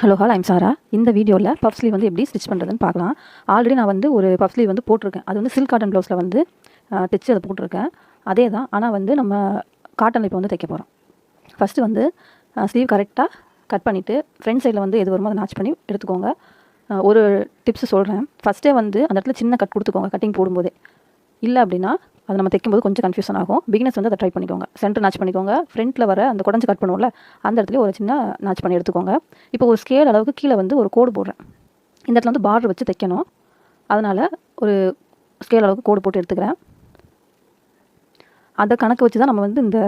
Hello I'm சாரா. இந்த வீடியோவில் puff sleeve வந்து எப்படி ஸ்டிச் பண்ணுறதுன்னு பார்க்கலாம். ஆல்ரெடி நான் வந்து ஒரு பஃப் ஸ்லீவ் வந்து போட்டிருக்கேன். அது வந்து சில்க் காட்டன் ப்ளவுஸில் வந்து தைச்சு அதை போட்டிருக்கேன். அதே தான், ஆனால் வந்து நம்ம காட்டனில் இப்போ வந்து தைக்க போகிறோம். ஃபஸ்ட்டு வந்து ஸ்லீவ் கரெக்டாக கட் பண்ணிவிட்டு ஃப்ரண்ட் சைடில் வந்து எது வருமோ அதை மேட்ச் பண்ணி எடுத்துக்கோங்க. ஒரு டிப்ஸ் சொல்கிறேன். ஃபஸ்ட்டே வந்து அந்த இடத்துல சின்ன கட் கொடுத்துக்கோங்க கட்டிங் போடும்போதே. இல்லை அப்படின்னா அதை நம்ம தைக்கும்போது கொஞ்சம் கன்ஃபியூஷன் ஆகும். பிகினர்ஸ் வந்து அதை ட்ரை பண்ணிக்கோங்க. சென்டர் நாச் பண்ணிக்கோங்க. ஃப்ரண்ட்டில் வர அந்த குடஞ்சி கட் பண்ணுவோம்ல, அந்த இடத்துல ஒரு சின்ன நாச் பண்ணி எடுத்துக்கோங்க. இப்போ ஒரு ஸ்கேல் அளவுக்கு கீழே வந்து ஒரு கோடு போடுறேன். இந்த இடத்துல வந்து பார்டர் வச்சு தைக்கணும். அதனால் ஒரு ஸ்கேல் அளவுக்கு கோடு போட்டு எடுத்துக்கிறேன். அதை கணக்கு வச்சு தான் நம்ம வந்து இந்த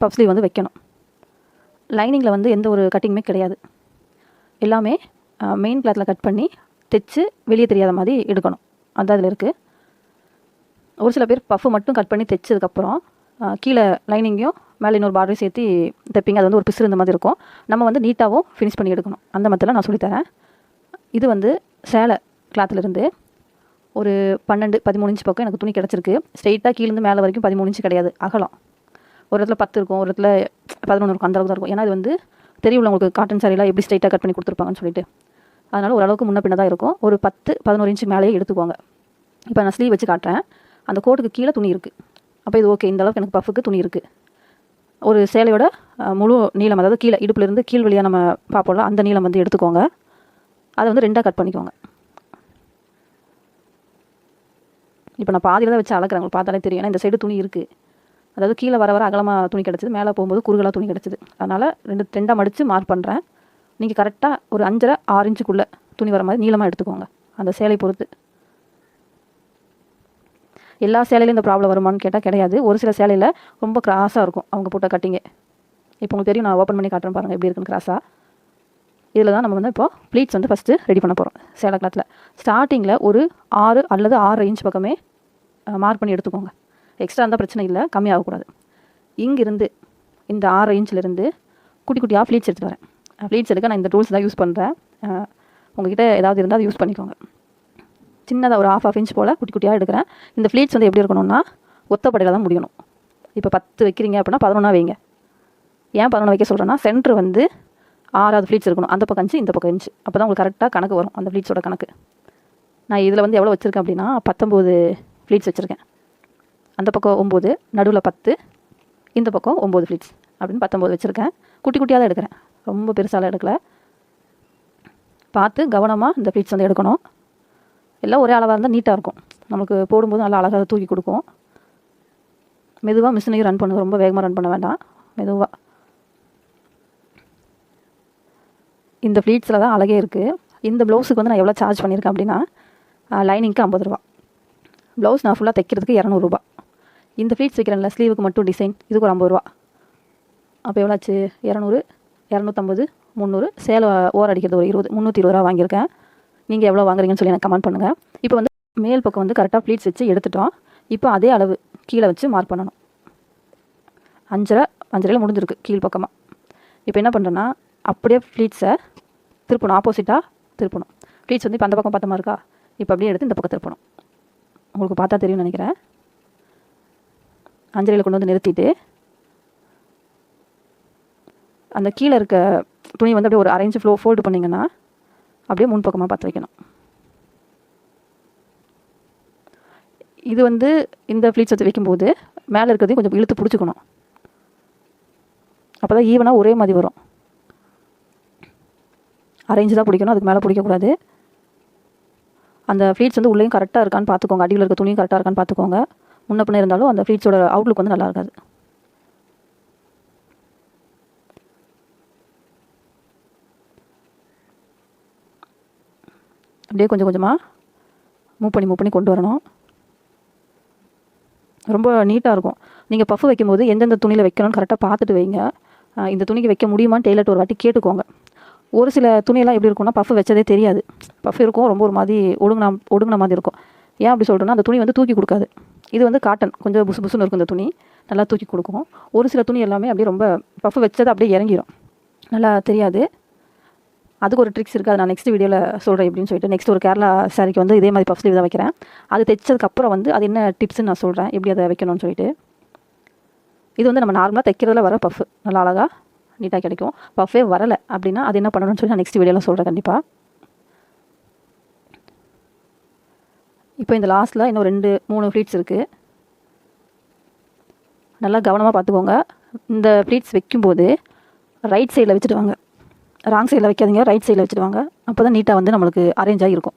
பஃப் ஸ்லீவ் வந்து வைக்கணும். லைனிங்கில் வந்து எந்த ஒரு கட்டிங்குமே கிடையாது. எல்லாமே மெயின் கிளாத்தில் கட் பண்ணி தைச்சு வெளியே தெரியாத மாதிரி எடுக்கணும். அதுதான் அதில் இருக்குது. ஒரு சில பேர் பஃப் மட்டும் கட் பண்ணி தைச்சதுக்கப்புறம் கீழே லைனிங்கையும் மேலே இன்னொரு பார்டரையும் சேர்த்து தைப்பிங்க. அது வந்து ஒரு பிசு இருந்த மாதிரி இருக்கும். நம்ம வந்து நீட்டாகவும் ஃபினிஷ் பண்ணி எடுக்கணும். அந்த மாதிரிலாம் நான் சொல்லித்தரேன். இது வந்து சேலை கிளாத்துலேருந்து ஒரு 12-13 இன்ச் பக்கம் எனக்கு துணி கிடச்சிருக்கு. ஸ்ட்ரெயிட்டாக கீழேருந்து மேலே வரைக்கும் 13 இன்ச் கிடையாது அகலம். ஒரு இடத்துல 10 இருக்கும், ஒரு இடத்துல 11 இருக்கும். அந்தளவுக்கு தான் இருக்கும். ஏன்னா இது வந்து தெரியும் உங்களுக்கு காட்டன் சாரீலாம் எப்படி ஸ்ட்ரெயிட்டாக கட் பண்ணி கொடுத்துருப்பாங்கன்னு சொல்லிட்டு. அதனால் ஓரளவுக்கு முன்ன பின்ன தான் இருக்கும். ஒரு 10-11 இன்ச்சு மேலேயே எடுத்துக்கோங்க. இப்போ நான் ஸ்லீவ் வச்சு காட்டுறேன். அந்த கோட்டுக்கு கீழே துணி இருக்குது. அப்போ இது ஓகே, இந்த அளவுக்கு எனக்கு பஃபுக்கு துணி இருக்குது. ஒரு சேலையோட முழு நீளம், அதாவது கீழே இடுப்புலேருந்து கீழ் வழியாக நம்ம பார்ப்போம்ல, அந்த நீளம் வந்து எடுத்துக்கோங்க. அதை வந்து 2ஆக கட் பண்ணிக்கோங்க. இப்போ நான் பாதியில் தான் வச்சு அளக்குறேன். உங்களுக்கு பார்த்தாலே தெரியும். ஏன்னா இந்த சைடு துணி இருக்குது. அதாவது கீழே வர வர அகலமாக துணி கிடச்சிது, மேலே போகும்போது குறுகலாக துணி கிடச்சிது. அதனால் 2ஆக மடித்து மார்க் பண்ணுறேன். நீங்கள் கரெக்டாக ஒரு 5.5-6 இன்ச்சுக்குள்ளே துணி வர மாதிரி நீளமாக எடுத்துக்கோங்க. அந்த சேலை பொறுத்து. எல்லா சேலையிலும் இந்த ப்ராப்ளம் வருமானு கேட்டால் கிடையாது. ஒரு சில சேலையில் ரொம்ப கிராஸாக இருக்கும் அவங்க போட்ட கட்டிங்கே. இப்போ உங்களுக்கு தெரியும், நான் ஓப்பன் பண்ணி காட்டுறேன் பாருங்கள் எப்படி இருக்குன்னு கிராஸாக. இதில் தான் நம்ம வந்து இப்போ ப்ளீட்ஸ் வந்து ஃபஸ்ட்டு ரெடி பண்ண போகிறோம். சேலை கிளாத்தில் ஸ்டார்டிங்கில் ஒரு 6 அல்லது 6.5 இன்ச் பக்கமே மார்க் பண்ணி எடுத்துக்கோங்க. எக்ஸ்ட்ரா இருந்தால் பிரச்சனை இல்லை, கம்மியாகக்கூடாது. இங்கிருந்து இந்த 6.5 இன்ச்சிலேருந்து குட்டி குட்டியாக ப்ளீட்ஸ் எடுத்துகிட்டு வரேன். ப்ளீட்ஸ் எடுக்க நான் இந்த டூல்ஸ் தான் யூஸ் பண்ணுறேன். உங்கள்கிட்ட ஏதாவது இருந்தால் அதை யூஸ் பண்ணிக்கோங்க. சின்னதாக ஒரு ½ இன்ச் போல் குட்டி குட்டியாக எடுக்கிறேன். இந்த ஃப்ளீட்ஸ் வந்து எப்படி இருக்கணும்னா ஒத்தப்படையில் தான் முடியணும். இப்போ 10 வைக்கிறீங்க அப்படின்னா 11 வைங்க. ஏன் 11 வைக்க சொல்கிறேன்னா, சென்ட்ரு வந்து 6வது ஃப்ளீட்ஸ் இருக்கணும். அந்த பக்கம் இன்ச்சு, இந்த பக்கம் இன்ச்சு. அப்போ தான் உங்களுக்கு கரெக்டாக கணக்கு வரும், அந்த ஃப்ளீட்ஸோட கணக்கு. நான் இதில் வந்து எவ்வளோ வச்சுருக்கேன் அப்படின்னா 19 ஃப்ளீட்ஸ் வச்சுருக்கேன். அந்த பக்கம் 9, நடுவில் 10, இந்த பக்கம் 9 ஃப்ளீட்ஸ் அப்படின்னு 19 வச்சுருக்கேன். குட்டி குட்டியாக தான் எடுக்கிறேன், ரொம்ப பெருசாலாம் எடுக்கலை. பார்த்து கவனமாக இந்த ஃப்ளீட்ஸ் வந்து எடுக்கணும். எல்லாம் ஒரே அளவாக இருந்தால் நீட்டாக இருக்கும். நமக்கு போடும்போது நல்லா அழகாக தூக்கி கொடுக்கும். மெதுவாக மிஷினையும் ரன் பண்ணுங்க, ரொம்ப வேகமாக ரன் பண்ண வேண்டாம், மெதுவாக. இந்த ஃப்ளீட்ஸில் தான் அழகே இருக்குது. இந்த ப்ளவுஸுக்கு வந்து நான் எவ்வளோ சார்ஜ் பண்ணியிருக்கேன் அப்படின்னா, லைனிங்க்கு 50 ரூபா, ப்ளவுஸ் நான் ஃபுல்லாக தைக்கிறதுக்கு 200 ரூபா. இந்த ஃப்ளீட்ஸ் வைக்கிறேன்ல ஸ்லீவுக்கு மட்டும் டிசைன், இதுக்கு ஒரு 50 ரூபா. அப்போ எவ்வளோ ஆச்சு? 200, 250, 300. சேலை ஓர் அடிக்கிறது ஒரு 20, 320 ரூபா வாங்கியிருக்கேன். நீங்கள் எவ்வளோ வாங்குறீங்கன்னு சொல்லி எனக்கு கமெண்ட் பண்ணுங்கள். இப்போ வந்து மேல் பக்கம் வந்து கரெக்டாக ப்ளீட்ஸ் வச்சு எடுத்துட்டோம். இப்போ அதே அளவு கீழே வச்சு மார்க் பண்ணணும். 5.5 முடிஞ்சிருக்கு கீழ் பக்கமாக. இப்போ என்ன பண்ணுறேன்னா, அப்படியே ப்ளீட்ஸை திருப்பணும், ஆப்போசிட்டாக திருப்பணும். ப்ளீட்ஸ் வந்து இப்போ அந்த பக்கம் பார்த்தமா இருக்கா, இப்போ அப்படியே எடுத்து இந்த பக்கம் திருப்பணும். உங்களுக்கு பார்த்தா தெரியும்னு நினைக்கிறேன். 5.5 கொண்டு வந்து நிறுத்திட்டு அந்த கீழே இருக்க துணி வந்து அப்படியே ஒரு 1/2 இன்ச் ஃபோல்டு பண்ணிங்கன்னா அப்படியே முன் பக்கமாக பார்த்து வைக்கணும். இது வந்து இந்த ஃப்ளீட்ஸ் வச்சு வைக்கும்போது மேலே இருக்கிறதையும் கொஞ்சம் இழுத்து பிடிச்சிக்கணும். அப்போ தான் ஈவனாக ஒரே மாதிரி வரும். 1/2 இன்ச் தான் பிடிக்கணும், அதுக்கு மேலே பிடிக்கக்கூடாது. அந்த ஃப்ளீட்ஸ் வந்து உள்ளேயும் கரெக்டாக இருக்கான்னு பார்த்துக்கோங்க. அடியில் இருக்க துணியும் கரெக்டாக இருக்கான்னு பார்த்துக்கோங்க. முன்ன பின்ன இருந்தாலும் அந்த ஃப்ளீட்ஸோட அவுட்லுக் வந்து நல்லா இருக்காது. அப்படியே கொஞ்சம் கொஞ்சமாக மூவ் பண்ணி கொண்டு வரணும். ரொம்ப நீட்டாக இருக்கும். நீங்கள் பஃப் வைக்கும்போது எந்தெந்த துணியில் வைக்கணும்னு கரெக்டாக பார்த்துட்டு வைங்க. இந்த துணிக்கு வைக்க முடியுமான்னு டெய்லர்ட்ட ஒரு வாட்டி கேட்டுக்கோங்க. ஒரு சில துணியெல்லாம் எப்படி இருக்கும்னா பஃப் வச்சதே தெரியாது. பஃப் இருக்கும், ரொம்ப ஒரு மாதிரி ஒடுங்கின மாதிரி இருக்கும். ஏன் அப்படி சொல்கிறேன்னா, அந்த துணி வந்து தூக்கி கொடுக்காது. இது வந்து காட்டன், கொஞ்சம் புசு புசுன்னு இருக்கும். இந்த துணி நல்லா தூக்கி கொடுக்கும். ஒரு சில துணி எல்லாமே அப்படியே ரொம்ப பஃப் வச்சது அப்படியே இறங்கிடும், நல்லா தெரியாது. அதுக்கு ஒரு ட்ரிக்ஸ் இருக்குது, அதை நான் நெக்ஸ்ட் வீடியோவில் சொல்கிறேன் எப்படின்னு சொல்லிட்டு. நெக்ஸ்ட் ஒரு கேரளா சாரிக்கு வந்து இதே மாதிரி பஃப் ஸ்லீவ் தான் வைக்கிறேன். அது தைச்சதுக்கப்புறம் வந்து அது என்ன டிப்ஸ்ன்னு நான் சொல்கிறேன், எப்படி அதை வைக்கணும்னு சொல்லிட்டு. இது வந்து நம்ம நார்மலாக தைக்கிறதுல வர பஃப் நல்லா அழகாக நீட்டாக கிடைக்கும். பஃபே வரலை அப்படின்னா அது என்ன பண்ணணும்னு சொல்லி நான் நெக்ஸ்ட் வீடியோவில் சொல்கிறேன் கண்டிப்பாக. இப்போ இந்த லாஸ்ட்டில் இன்னும் 2-3 ப்ளீட்ஸ் இருக்குது. நல்லா கவனமாக பார்த்துக்கோங்க. இந்த ப்ளீட்ஸ் வைக்கும்போது ரைட் சைடில் வச்சுட்டு வாங்க, ராங் சைடில் வைக்காதீங்க, ரைட் சைடில் வச்சுட்டு வாங்க. அப்போ தான் நீட்டாக வந்து நம்மளுக்கு அரேஞ்ச் ஆகிருக்கும்.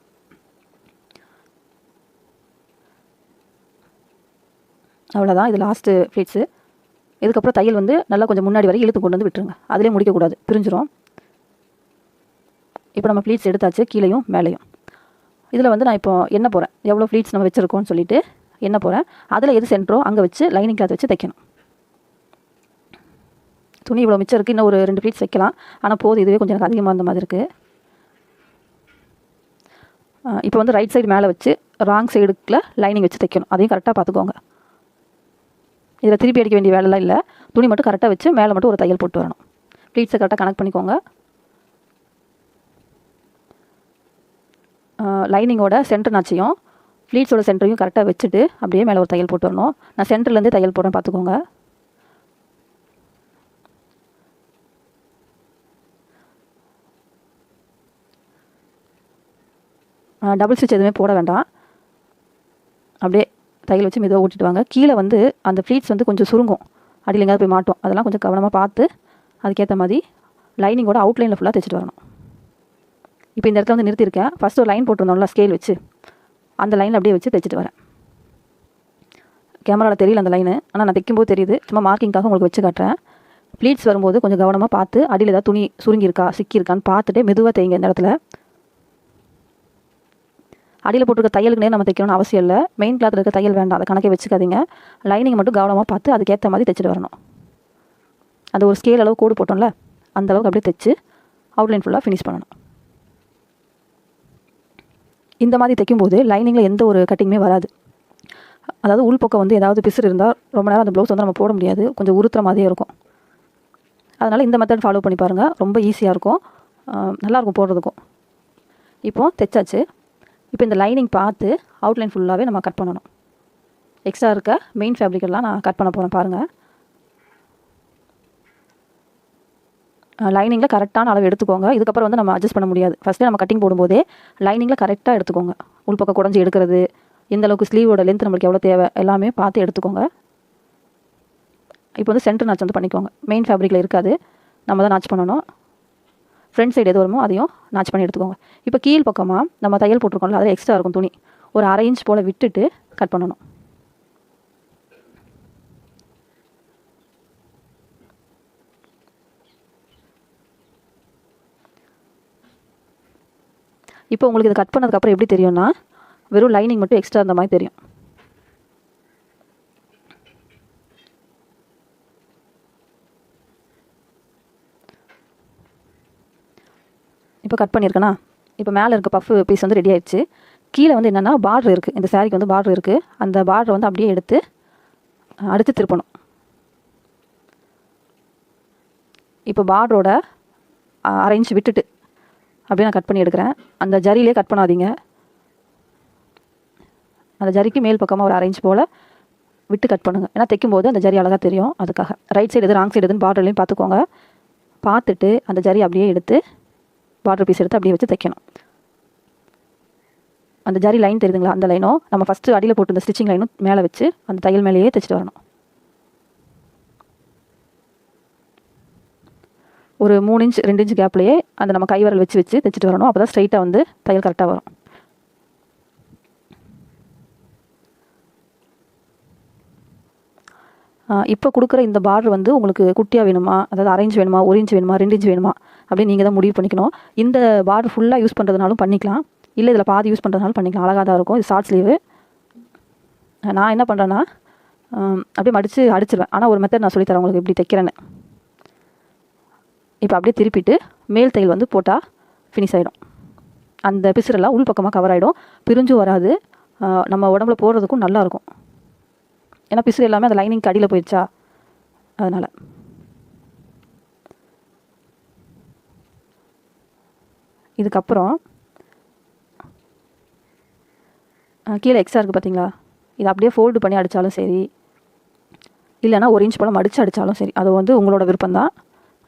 அவ்வளோதான், இது லாஸ்ட்டு ப்ளீட்ஸு. இதுக்கப்புறம் தையல் வந்து நல்லா கொஞ்சம் முன்னாடி வரை இழுத்து கொண்டு வந்து விட்டுருங்க. அதிலே முடிக்கக்கூடாது, பிரிஞ்சிரும். இப்போ நம்ம ப்ளீட்ஸ் எடுத்தாச்சு, கீழேயும் மேலேயும். இதில் வந்து நான் இப்போ என்ன போகிறேன், எவ்வளோ ப்ளீட்ஸ் நம்ம வச்சுருக்கோம்னு சொல்லிட்டு என்ன போகிறேன், அதில் எது சென்டரோ அங்கே வச்சு லைனிங் கிளாத் வச்சு தைக்கணும். துணி இவ்வளோ மிச்சம் இருக்குது, இன்னும் ஒரு 2 ப்ளீட்ஸ் வைக்கலாம். ஆனால் போதும், இதுவே கொஞ்சம் எனக்கு அதிகமாக இருந்த மாதிரி இருக்குது. இப்போ வந்து ரைட் சைடு மேலே வச்சு ராங் சைடுக்குள்ள லைனிங் வச்சு தைக்கணும். அதையும் கரெக்டாக பார்த்துக்கோங்க. இதில் திருப்பி அடிக்க வேண்டிய வேலைலாம் இல்லை. துணி மட்டும் கரெக்டாக வச்சு மேலே மட்டும் ஒரு தையல் போட்டு வரணும். ப்ளீட்ஸை கரெக்டாக கனெக்ட் பண்ணிக்கோங்க. லைனிங்கோட சென்டர் நாச்சையும் ப்ளீட்ஸோட சென்டரையும் கரெக்டாக வச்சுட்டு அப்படியே மேலே ஒரு தையல் போட்டு வரணும். நான் சென்டர்லேருந்தே தையல் போடுறேன், பார்த்துக்கோங்க. டபுள் ஸ்டிச் எதுவுமே போட வேண்டாம். அப்படியே தையல் வச்சு மெதுவாக ஓட்டிட்டு வாங்க. கீழே வந்து அந்த ப்ளீட்ஸ் வந்து கொஞ்சம் சுருங்கும், அடியில் எங்கேயாவது போய் மாட்டோம். அதெல்லாம் கொஞ்சம் கவனமாக பார்த்து அதுக்கேற்ற மாதிரி லைனிங்கோட அவுட்லைனில் ஃபுல்லாக தைச்சிட்டு வரணும். இப்போ இந்த இடத்துல வந்து நிறுத்தியிருக்கேன். ஃபஸ்ட்டு ஒரு லைன் போட்டிருந்தோம்ல ஸ்கேல் வச்சு, அந்த லைனில் அப்படியே வச்சு தைச்சிட்டு வரேன். கேமராவில் தெரியல அந்த லைனு, ஆனால் நான் தைக்கும்போது தெரியுது. சும்மா மார்க்கிங்காக உங்களுக்கு வச்சு காட்டுறேன். ப்ளீட்ஸ் வரும்போது கொஞ்சம் கவனமாக பார்த்து அடியில் ஏதாவது துணி சுருங்கியிருக்கா சிக்கியிருக்கான்னு பார்த்துட்டு மெதுவாக தைங்க. இந்த இடத்துல அடியில் போட்டிருக்க தையலுக்குனே நம்ம தைக்கணும்னு அவசியம் இல்லை. மெயின் கிளாத்தில் இருக்க தையல் வேண்டாம், அதை கணக்கே வச்சுக்காதீங்க. லைனிங் மட்டும் கவனமாக பார்த்து அதுக்கேற்ற மாதிரி தைச்சிட்டு வரணும். அந்த ஒரு ஸ்கேல் அளவு கோடு போட்டோம்ல, அந்த அளவுக்கு அப்படியே தைச்சு அவுட்லைன் ஃபுல்லாக ஃபினிஷ் பண்ணணும். இந்த மாதிரி தைக்கும்போது லைனிங்கில் எந்த ஒரு கட்டிங்குமே வராது. அதாவது உள்பக்கம் வந்து ஏதாவது பிசுறு இருந்தால் ரொம்ப நேரம் அந்த ப்ளவுஸ் வந்து நம்ம போட முடியாது, கொஞ்சம் உறுத்துற மாதிரியே இருக்கும். அதனால் இந்த மெத்தட் ஃபாலோ பண்ணி பாருங்கள், ரொம்ப ஈஸியாக இருக்கும், நல்லாயிருக்கும் போடுறதுக்கும். இப்போது தைச்சாச்சு. இப்போ இந்த லைனிங் பார்த்து அவுட்லைன் ஃபுல்லாகவே நம்ம கட் பண்ணணும். எக்ஸ்ட்ரா இருக்க மெயின் ஃபேப்ரிக்கெல்லாம் நான் கட் பண்ண போகிறேன் பாருங்கள். லைனிங்கில் கரெக்டான அளவு எடுத்துக்கோங்க. இதுக்கப்புறம் வந்து நம்ம அட்ஜஸ்ட் பண்ண முடியாது. ஃபஸ்ட்டே நம்ம கட்டிங் போடும்போதே லைனிங்கில் கரெக்டாக எடுத்துக்கோங்க. உள்பக்கம் குடஞ்சி எடுக்கிறது, எந்த அளவுக்கு ஸ்லீவோட லென்த் நம்மளுக்கு எவ்வளோ தேவை எல்லாமே பார்த்து எடுத்துக்கோங்க. இப்போ வந்து சென்டர் நாச் வந்து பண்ணிக்கோங்க. மெயின் ஃபேப்ரிக்கில் இருக்காது, நம்ம தான் நாச் பண்ணணும். ஃப்ரண்ட் சைடு எது வருமோ அதையும் நாச் பண்ணி எடுத்துக்கோங்க. இப்போ கீழ் பக்கமாக நம்ம தையல் போட்டிருக்கோம்ல, அதில் எக்ஸ்ட்ரா இருக்கும் துணி, ஒரு 1/2 இன்ச் போல் விட்டுட்டு கட் பண்ணணும். இப்போ உங்களுக்கு இது கட் பண்ணதுக்கப்புறம் எப்படி தெரியும்னா, வெறும் லைனிங் மட்டும் எக்ஸ்ட்ரா இருந்த மாதிரி தெரியும். இப்போ கட் பண்ணியிருக்கேனா, இப்போ மேலே இருக்க பஃப் பீஸ் வந்து ரெடி ஆயிடுச்சு. கீழே வந்து என்னென்னா பார்டர் இருக்குது, இந்த சாரிக்கு வந்து பார்டர் இருக்குது. அந்த பார்டரை வந்து அப்படியே எடுத்து அடுத்து திருப்பணும். இப்போ பார்டரோட 1/2 இன்ச் விட்டுட்டு அப்படியே நான் கட் பண்ணி எடுக்கிறேன். அந்த ஜரியிலே கட் பண்ணாதீங்க, அந்த ஜரிக்கு மேல் பக்கமாக ஒரு 1/2 இன்ச் போல் விட்டு கட் பண்ணுங்கள். ஏன்னா தைக்கும்போது அந்த ஜரி அழகாக தெரியும். அதுக்காக ரைட் சைடு எது ராங் சைடு எதுன்னு பார்டர்லையும் பார்த்துக்கோங்க. பார்த்துட்டு அந்த ஜரி அப்படியே எடுத்து பார்டர் பீஸ் எடுத்து அப்படியே வச்சு தைக்கணும். அந்த ஜரி லைன் தெரியுதுங்களா, அந்த லைனும் நம்ம ஃபஸ்ட்டு அடியில் போட்டு இந்த ஸ்டிச்சிங் லைனும் மேலே வச்சு அந்த தையல் மேலேயே தைச்சிட்டு வரணும். ஒரு 3 இன்ச் 2 இன்ச் கேப்லேயே அந்த நம்ம கைவரல் வச்சு வச்சு தைச்சிட்டு வரணும். அப்போ தான் ஸ்ட்ரைட்டாக வந்து தையல் கரெக்டாக வரும். இப்போ கொடுக்குற இந்த பார்டர் வந்து உங்களுக்கு குட்டியாக வேணுமா, அதாவது 1/2 இன்ச் வேணுமா, 1 இன்ச் வேணுமா, 2 இன்ச் வேணுமா அப்படின்னு நீங்கள் தான் முடிவு பண்ணிக்கணும். இந்த பார்டர் ஃபுல்லாக யூஸ் பண்ணுறதுனாலும் பண்ணிக்கலாம், இல்லை இதில் பாதி யூஸ் பண்ணுறதுனாலும் பண்ணிக்கலாம். அழகாக தான் இருக்கும். இது ஷார்ட் ஸ்லீவு. நான் என்ன பண்ணுறேன்னா அப்படியே மடித்து அடிச்சிடுவேன். ஆனால் ஒரு மெத்தட் நான் சொல்லித்தரேன் உங்களுக்கு எப்படி தைக்கிறேன்னு. இப்போ அப்படியே திருப்பிட்டு மேல் தையல் வந்து போட்டால் ஃபினிஷ் ஆகிடும். அந்த பிசுரெல்லாம் உள் பக்கமாக கவர் ஆகிடும், பிரிஞ்சும் வராது, நம்ம உடம்புல போடுறதுக்கும் நல்லாயிருக்கும். ஏன்னா பிசுறு எல்லாமே அந்த லைனிங் அடியில் போயிடுச்சா, அதனால். இதுக்கப்புறம் கீழே எக்ஸ்ட்ரா இருக்குது பார்த்தீங்களா, இதை அப்படியே ஃபோல்டு பண்ணி அடித்தாலும் சரி, இல்லைனா 1 இன்ச் போல் மடித்து அடித்தாலும் சரி, அது வந்து உங்களோட விருப்பம்தான்.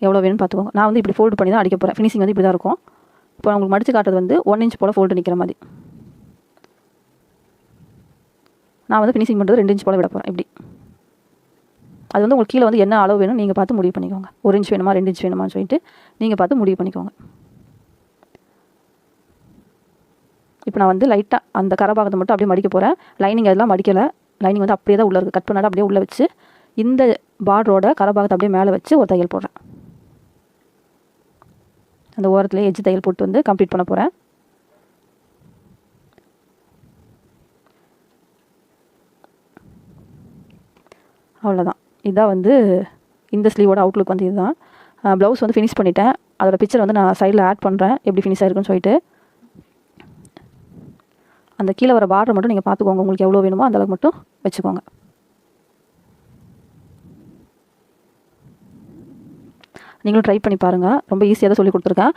எவ்வளோ வேணும்னு பார்த்துக்கோங்க. நான் வந்து இப்படி ஃபோல்டு பண்ணி தான் அடிக்க போகிறேன். ஃபினிஷிங் வந்து இப்படி தான் இருக்கும். இப்போ உங்களுக்கு மடித்து காட்டுறது வந்து 1 இன்ச் போல் ஃபோல்டு நிற்கிற மாதிரி. நான் வந்து ஃபினிஷிங் பண்ணுறது 2 இன்ச் போல் விட போகிறேன். இப்படி அது வந்து உங்களுக்கு கீழே வந்து என்ன அளவு வேணும் நீங்கள் பார்த்து முடிவு பண்ணிக்கோங்க. 1 இன்ச் வேணுமா 2 இன்ச் வேணுமான்னு சொல்லிட்டு நீங்கள் பார்த்து முடிவு பண்ணிக்கோங்க. இப்போ நான் வந்து லைட்டாக அந்த கரபாகத்தை மட்டும் அப்படியே மடிக்க போகிறேன். லைனிங் அதெல்லாம் மடிக்கலை. லைனிங் வந்து அப்படியே தான் உள்ளே இருக்குது. கட் பண்ணாலும் அப்படியே உள்ளே வச்சு இந்த பார்டரோட கரபாகத்தை அப்படியே மேலே வச்சு ஒரு தையல் போடுறேன். அந்த ஓரத்துலேயே எஜ்ஜு தையல் போட்டு வந்து கம்ப்ளீட் பண்ண போகிறேன். அவ்வளோதான். இதான் வந்து இந்த ஸ்லீவோட அவுட்லுக் வந்து இதுதான். ப்ளவுஸ் வந்து ஃபினிஷ் பண்ணிட்டேன். அதோட பிக்சர் வந்து நான் சைடில் ஆட் பண்ணுறேன் எப்படி ஃபினிஷ் ஆகிருக்குன்னு சொல்லிட்டு. அந்த கீழே வர பார்டர் மட்டும் நீங்கள் பார்த்துக்கோங்க. உங்களுக்கு எவ்வளோ வேணுமோ அந்தளவுக்கு மட்டும் வச்சுக்கோங்க. நீங்களும் ட்ரை பண்ணி பாருங்கள். ரொம்ப ஈஸியாக தான் சொல்லி கொடுத்துருக்கேன்.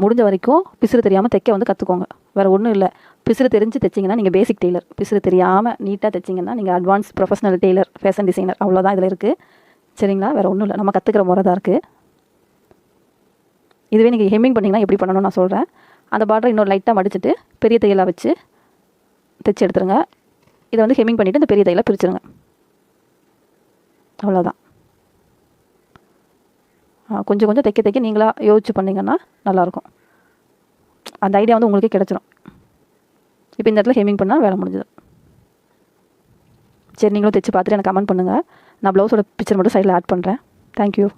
முடிஞ்ச வரைக்கும் பிசுறு தெரியாமல் தைக்க வந்து கற்றுக்கோங்க. வேறு ஒன்றும் இல்லை. பிசுறு தெரிஞ்சு தைச்சிங்கன்னா நீங்கள் பேசிக் டெய்லர். பிசுறு தெரியாமல் நீட்டாக தைச்சிங்கன்னா நீங்கள் advance professional tailor, fashion designer. அவ்வளோதான் இதில் இருக்குது. சரிங்களா? வேறு ஒன்றும் இல்லை. நம்ம கற்றுக்கிற முறை தான் இருக்குது. இதுவே நீங்கள் ஹெம்மிங் பண்ணிங்கன்னா எப்படி பண்ணணும்னு நான் சொல்கிறேன். அந்த பார்டரை இன்னொரு லைட்டாக மடிச்சுட்டு பெரிய தையலாக வச்சு தைச்சி எடுத்துருங்க. இதை வந்து ஹெம்மிங் பண்ணிவிட்டு இந்த பெரிய தையலாக பிரிச்சுருங்க. அவ்வளோதான். கொஞ்சம் கொஞ்சம் தைக்க நீங்களாக யோசிச்சு பண்ணிங்கன்னா நல்லாயிருக்கும். அந்த ஐடியா வந்து உங்களுக்கே கிடச்சிரும். இப்போ இந்த இடத்துல ஹெம்மிங் பண்ணால் வேலை முடிஞ்சது. சரி, நீங்களும் தைச்சி பார்த்துட்டு எனக்கு கமெண்ட் பண்ணுங்கள். நான் ப்ளவுஸோட பிக்சர் மட்டும் சைடில் ஆட் பண்ணுறேன். தேங்க்யூ.